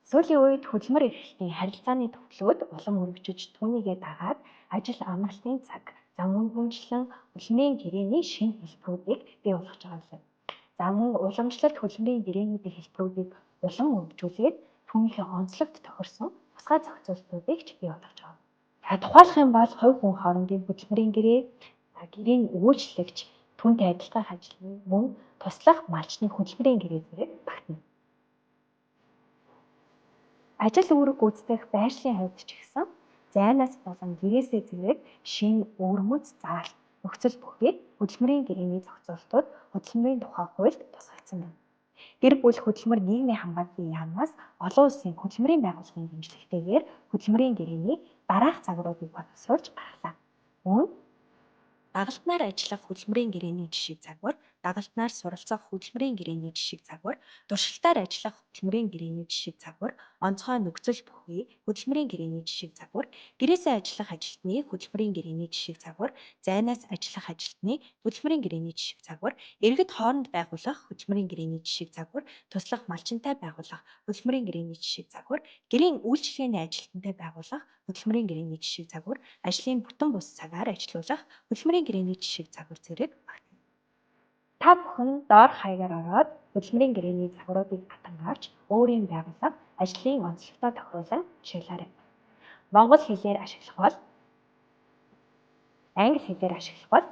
Сүүлийн үед хөдөлмөр эрхлэлтийн харилцааны төвлөрөөд улам өргөжөж түүнийгээ дагаад ажил амралтын цаг, зам үнэмшлэн хөдөлмөрийн гэрээний шинэ хэлбэрүүдийг бий болгож байгаа юм. За мөн уламжлалт хөдөлмөрийн гэрээнүүдийн хэлбэрүүдийг улам өргөжүүлээд түүнийхээ онцлогт тохирсон тусгай зохицуултуудыг ч бий болгож байгаа. За тухайлах юм бол хувь хүн хоорондын хөдөлмөрийн гэрээ, гэрээний үйлчлэгч, түүнтэй адилхан ажилтны мөн туслах малчны хөдөлмөрийн гэрээ зэрэг багтана. Ажил үүрэг гүйцэтгэх байршлын хувьд ч гэсэн зайнаас болон гэрээсээ зэрэг шинэ өвөрмөц заалт нөхцөл бүхий хөдөлмөрийн гэрээний зохицуултууд хөдөлмөрийн тухай хуульд тусгагдсан байна. Гэр бүл хөдөлмөр нийгмийн хамгааллын яамнаас олон улсын хөдөлмөрийн байгууллагын дэмжлэгтэйгээр хөдөлмөрийн гэрээний дараах загваруудыг боловсруулж гаргалаа. Мөн дагалтнаар ажиллах хөдөлмөрийн гэрээний жишиг загвар, дагалтнаар суралцах хөдөлмөрийн гэрээний жишиг загвар, туршилтаар ажиллах хөдөлмөрийн гэрээний жишиг загвар, онцгой нөхцөл бүхий хөдөлмөрийн гэрээний жишиг загвар, гэрээсээ ажиллах ажилтны хөдөлмөрийн гэрээний жишиг загвар, зайнаас ажиллах ажилтны хөдөлмөрийн гэрээний жишиг загвар, иргэд хооронд байгуулах хөдөлмөрийн гэрээний жишиг загвар, туслах малчинтай байгуулах хөдөлмөрийн гэрээний жишиг загвар, гэрийн үйлчилгээний ажилтнтай байгуулах хөдөлмөрийн гэрээний жишиг загвар, ажлын бүтэн бус цагаар ажилуулах хөдөлмөрийн гэрээний жишиг загвар зэрэг багтана. Та бүхэн доор хаягаар ороод хөдөлмөрийн гэрээний загваруудыг батан авч өөрийн байгууллага, ажлын онцлогтой тохируулан жишээлээрэй. Монгол хэлээр ашиглах бол англи хэлээр ашиглах бол